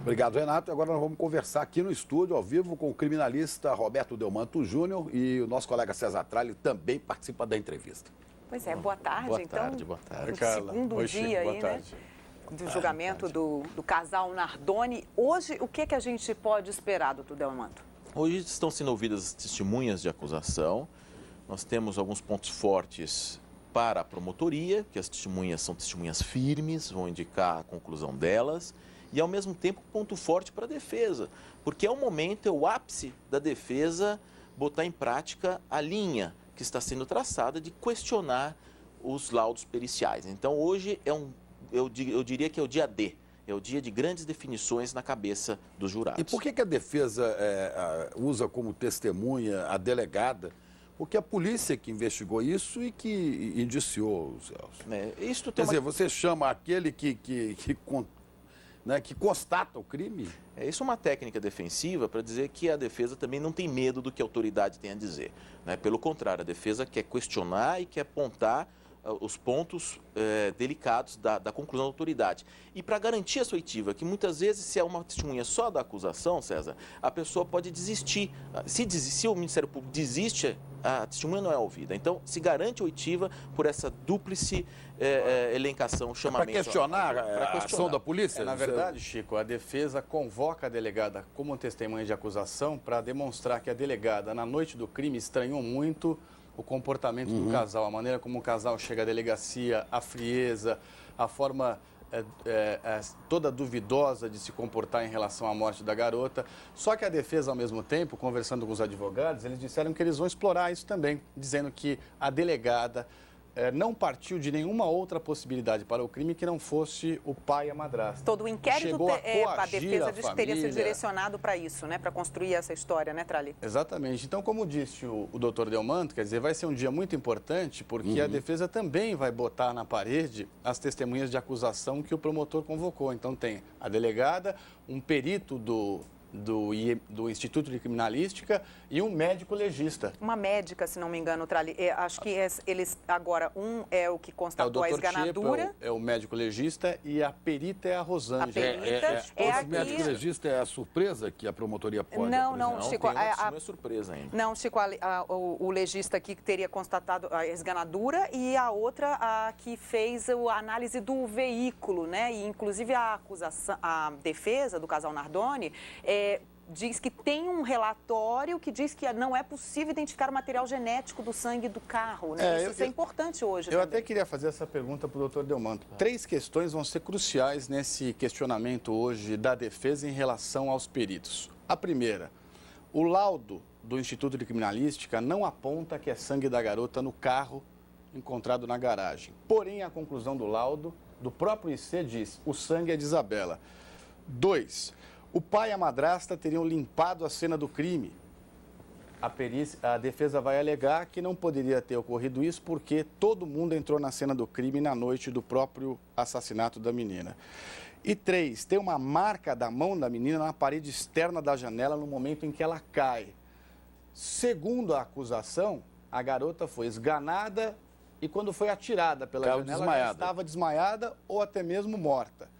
Obrigado, Renato. Agora nós vamos conversar aqui no estúdio, ao vivo, com o criminalista Roberto Delmanto Júnior e o nosso colega César Tralli também participa da entrevista. Pois é, boa tarde. Boa então, tarde, boa tarde. Segundo Oi, dia Chico, aí, boa tarde. Do julgamento do casal Nardoni. Hoje, o que a gente pode esperar, doutor Delmanto? Hoje estão sendo ouvidas as testemunhas de acusação. Nós temos alguns pontos fortes para a promotoria, que as testemunhas são testemunhas firmes, vão indicar a conclusão delas. E, ao mesmo tempo, ponto forte para a defesa, porque é o momento, é o ápice da defesa botar em prática a linha que está sendo traçada de questionar os laudos periciais. Então, hoje eu diria que é o dia D, é o dia de grandes definições na cabeça dos jurados. E por que a defesa usa como testemunha a delegada? Porque a polícia que investigou isso e que indiciou os Celso. Quer dizer, você chama aquele que constata o crime? Isso é uma técnica defensiva para dizer que a defesa também não tem medo do que a autoridade tem a dizer. Pelo contrário, a defesa quer questionar e quer apontar os pontos delicados da conclusão da autoridade. E para garantir a sua oitiva, que muitas vezes, se é uma testemunha só da acusação, César, a pessoa pode desistir. Se o Ministério Público desiste, a testemunha não é ouvida. Então, se garante a oitiva por essa dúplice elencação, chamamento. Para questionar a ação da polícia? Na verdade, Chico, a defesa convoca a delegada como testemunha de acusação para demonstrar que a delegada, na noite do crime, estranhou muito o comportamento do casal, a maneira como o casal chega à delegacia, a frieza, a forma toda duvidosa de se comportar em relação à morte da garota. Só que a defesa, ao mesmo tempo, conversando com os advogados, eles disseram que eles vão explorar isso também, dizendo que a delegada não partiu de nenhuma outra possibilidade para o crime que não fosse o pai e a madrasta. Todo o inquérito, a defesa disse que teria sido direcionado para isso, para construir essa história, Tralli? Exatamente. Então, como disse o doutor Delmanto, quer dizer, vai ser um dia muito importante, porque a defesa também vai botar na parede as testemunhas de acusação que o promotor convocou. Então, tem a delegada, um perito do Instituto de Criminalística e um médico legista. Uma médica, se não me engano, Tralli. Acho que eles agora, um é o que constatou a esganadura. Chepa, é o médico legista e a perita é a Rosângela. A perita esse médico legista é a surpresa que a promotoria pode Não, Chico. Não é surpresa ainda. Não, Chico, o legista aqui que teria constatado a esganadura e a outra a que fez a análise do veículo, E inclusive a defesa do casal Nardoni diz que tem um relatório que diz que não é possível identificar o material genético do sangue do carro. Isso é importante hoje. Eu até queria fazer essa pergunta para o doutor Delmanto. 3 questões vão ser cruciais nesse questionamento hoje da defesa em relação aos peritos. A primeira, o laudo do Instituto de Criminalística não aponta que é sangue da garota no carro encontrado na garagem. Porém, a conclusão do laudo do próprio IC diz: o sangue é de Isabela. 2. O pai e a madrasta teriam limpado a cena do crime. A defesa vai alegar que não poderia ter ocorrido isso porque todo mundo entrou na cena do crime na noite do próprio assassinato da menina. E 3, tem uma marca da mão da menina na parede externa da janela no momento em que ela cai. Segundo a acusação, a garota foi esganada e quando foi atirada pela janela, ela estava desmaiada ou até mesmo morta.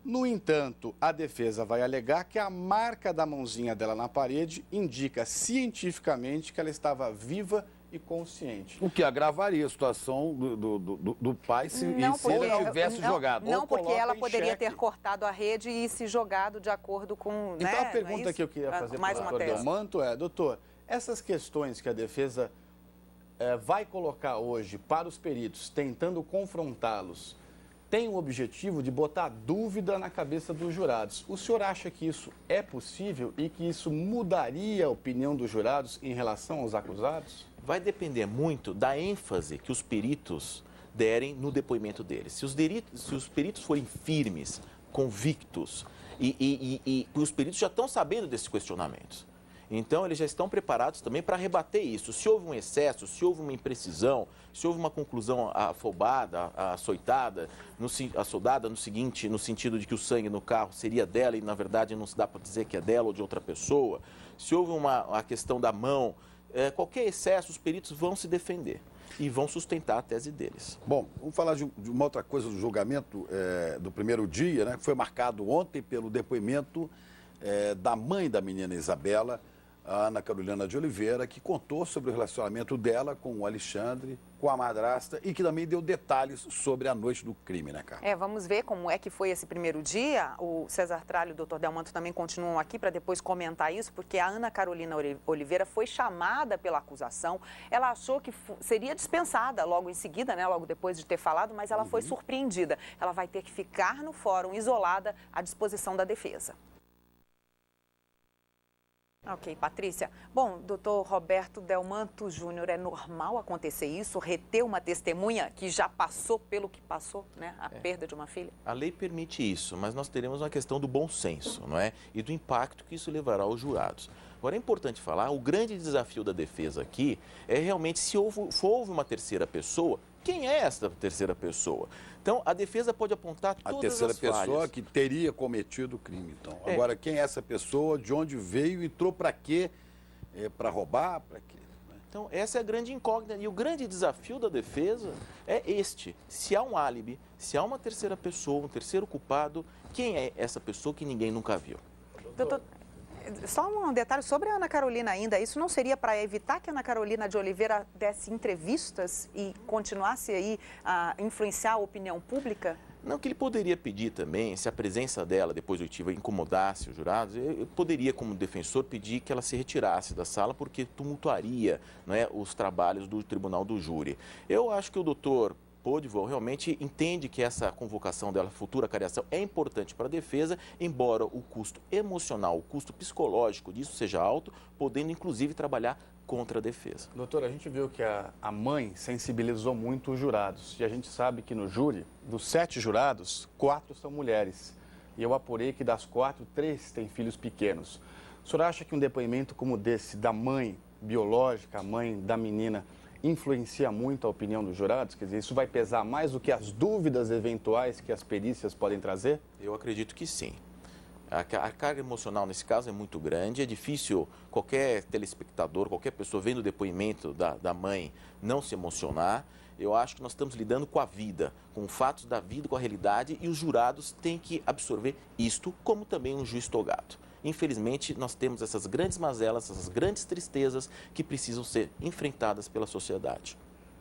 No entanto, a defesa vai alegar que a marca da mãozinha dela na parede indica cientificamente que ela estava viva e consciente. O que agravaria a situação do pai se ele tivesse jogado. Não, porque ela poderia ter cortado a rede e se jogado de acordo com... Então, a pergunta que eu queria fazer para o doutor Delmanto é: doutor, essas questões que a defesa vai colocar hoje para os peritos, tentando confrontá-los, tem o objetivo de botar dúvida na cabeça dos jurados. O senhor acha que isso é possível e que isso mudaria a opinião dos jurados em relação aos acusados? Vai depender muito da ênfase que os peritos derem no depoimento deles. Se os peritos forem firmes, convictos, e os peritos já estão sabendo desses questionamentos. Então, eles já estão preparados também para rebater isso. Se houve um excesso, se houve uma imprecisão, se houve uma conclusão afobada, açoitada, assodada no sentido de que o sangue no carro seria dela e, na verdade, não se dá para dizer que é dela ou de outra pessoa, se houve a questão da mão, qualquer excesso, os peritos vão se defender. e vão sustentar a tese deles. Bom, vamos falar de uma outra coisa do julgamento do primeiro dia, né? Que foi marcado ontem pelo depoimento da mãe da menina Isabela, a Ana Carolina de Oliveira, que contou sobre o relacionamento dela com o Alexandre, com a madrasta e que também deu detalhes sobre a noite do crime, né, Carla? Vamos ver como é que foi esse primeiro dia. O César Tralho e o doutor Delmanto também continuam aqui para depois comentar isso, porque a Ana Carolina Oliveira foi chamada pela acusação. Ela achou que seria dispensada logo em seguida, né, logo depois de ter falado, mas ela foi surpreendida. Ela vai ter que ficar no fórum isolada à disposição da defesa. Ok, Patrícia. Bom, doutor Roberto Delmanto Júnior, é normal acontecer isso? Reter uma testemunha que já passou pelo que passou, né? A perda de uma filha? A lei permite isso, mas nós teremos uma questão do bom senso, não é? E do impacto que isso levará aos jurados. Agora, é importante falar, o grande desafio da defesa aqui é realmente se houve uma terceira pessoa, quem é essa terceira pessoa? Então, a defesa pode apontar todas as falhas. A terceira pessoa que teria cometido o crime, então. Agora, quem é essa pessoa, de onde veio, entrou para quê? Para roubar, para quê? Então, essa é a grande incógnita. E o grande desafio da defesa é este. Se há um álibi, se há uma terceira pessoa, um terceiro culpado, quem é essa pessoa que ninguém nunca viu? Doutor, só um detalhe sobre a Ana Carolina ainda. Isso não seria para evitar que a Ana Carolina de Oliveira desse entrevistas e continuasse aí a influenciar a opinião pública? Não, que ele poderia pedir também, se a presença dela depois do oitiva incomodasse os jurados, eu poderia, como defensor, pedir que ela se retirasse da sala porque tumultuaria, né, os trabalhos do tribunal do júri. Eu acho que o doutor Podval realmente entende que essa convocação dela, futura cariação, é importante para a defesa, embora o custo emocional, o custo psicológico disso seja alto, podendo inclusive trabalhar contra a defesa. Doutor, a gente viu que a mãe sensibilizou muito os jurados. E a gente sabe que no júri, dos 7 jurados, 4 são mulheres. E eu apurei que das 4, 3 têm filhos pequenos. O senhor acha que um depoimento como desse, da mãe biológica, a mãe da menina, influencia muito a opinião dos jurados? Quer dizer, isso vai pesar mais do que as dúvidas eventuais que as perícias podem trazer? Eu acredito que sim. A carga emocional nesse caso é muito grande, é difícil qualquer telespectador, qualquer pessoa vendo o depoimento da mãe não se emocionar. Eu acho que nós estamos lidando com a vida, com fatos da vida, com a realidade, e os jurados têm que absorver isto, como também um juiz togado. Infelizmente, nós temos essas grandes mazelas, essas grandes tristezas que precisam ser enfrentadas pela sociedade.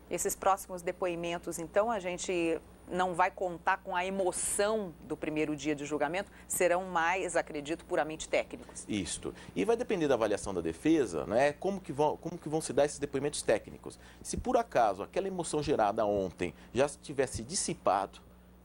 Esses próximos depoimentos, então, a gente não vai contar com a emoção do primeiro dia de julgamento, serão mais, acredito, puramente técnicos. Isto. E vai depender da avaliação da defesa, né? Como que vão se dar esses depoimentos técnicos. Se por acaso aquela emoção gerada ontem já tivesse dissipado,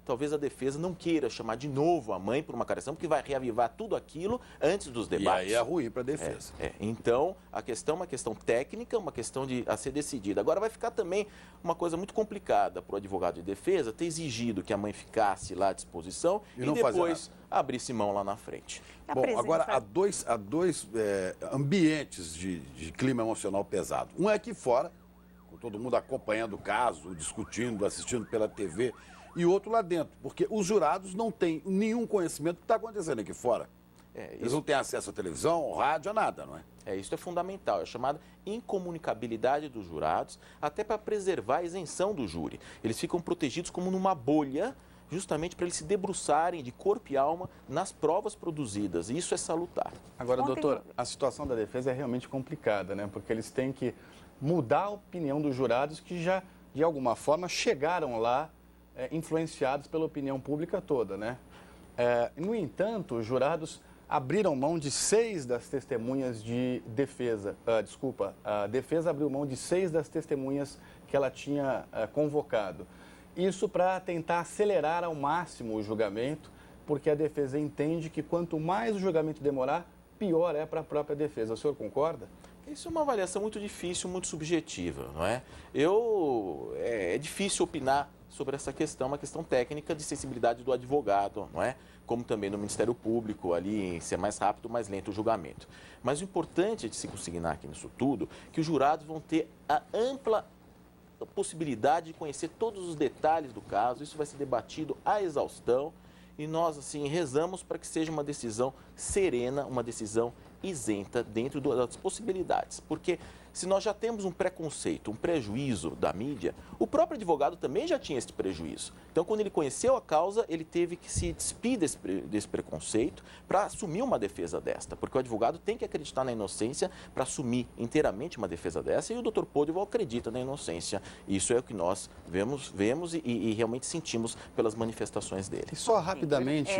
talvez a defesa não queira chamar de novo a mãe por uma cariação, porque vai reavivar tudo aquilo antes dos debates. E aí é ruim para a defesa. Então, a questão é uma questão técnica, uma questão a ser decidida. Agora, vai ficar também uma coisa muito complicada para o advogado de defesa ter exigido que a mãe ficasse lá à disposição e depois abrisse mão lá na frente. Bom, agora há dois ambientes de clima emocional pesado. Um é aqui fora, com todo mundo acompanhando o caso, discutindo, assistindo pela TV, e outro lá dentro, porque os jurados não têm nenhum conhecimento do que está acontecendo aqui fora. Eles não têm acesso à televisão, ao rádio, a nada, não é? Isso é fundamental, é chamada incomunicabilidade dos jurados, até para preservar a isenção do júri. Eles ficam protegidos como numa bolha, justamente para eles se debruçarem de corpo e alma nas provas produzidas, e isso é salutar. Agora, doutor, a situação da defesa é realmente complicada, né? Porque eles têm que mudar a opinião dos jurados que já, de alguma forma, chegaram lá influenciados pela opinião pública toda, né? No entanto, os jurados abriram mão de 6 das testemunhas de defesa. A defesa abriu mão de 6 das testemunhas que ela tinha convocado. Isso para tentar acelerar ao máximo o julgamento, porque a defesa entende que quanto mais o julgamento demorar, pior é para a própria defesa. O senhor concorda? Isso é uma avaliação muito difícil, muito subjetiva, não é? É difícil opinar sobre essa questão, uma questão técnica de sensibilidade do advogado, não é? Como também no Ministério Público, ali em ser mais rápido, mais lento o julgamento. Mas o importante é de se consignar aqui nisso tudo, que os jurados vão ter a ampla possibilidade de conhecer todos os detalhes do caso, isso vai ser debatido à exaustão e nós, assim, rezamos para que seja uma decisão serena, uma decisão isenta dentro das possibilidades. Porque se nós já temos um preconceito, um prejuízo da mídia, o próprio advogado também já tinha esse prejuízo. Então, quando ele conheceu a causa, ele teve que se despir desse preconceito para assumir uma defesa desta. Porque o advogado tem que acreditar na inocência para assumir inteiramente uma defesa dessa, e o Dr. Podewell acredita na inocência. Isso é o que nós vemos e realmente sentimos pelas manifestações dele. E só rapidamente,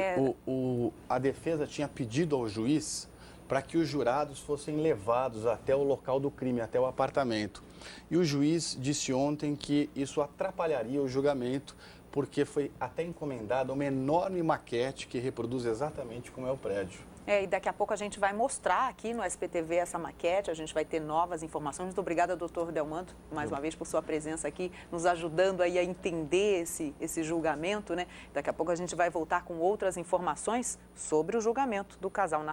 a defesa tinha pedido ao juiz para que os jurados fossem levados até o local do crime, até o apartamento. E o juiz disse ontem que isso atrapalharia o julgamento, porque foi até encomendada uma enorme maquete que reproduz exatamente como é o prédio. E daqui a pouco a gente vai mostrar aqui no SPTV essa maquete, a gente vai ter novas informações. Muito obrigada, doutor Delmanto, mais uma vez por sua presença aqui, nos ajudando aí a entender esse julgamento, né? Daqui a pouco a gente vai voltar com outras informações sobre o julgamento do casal.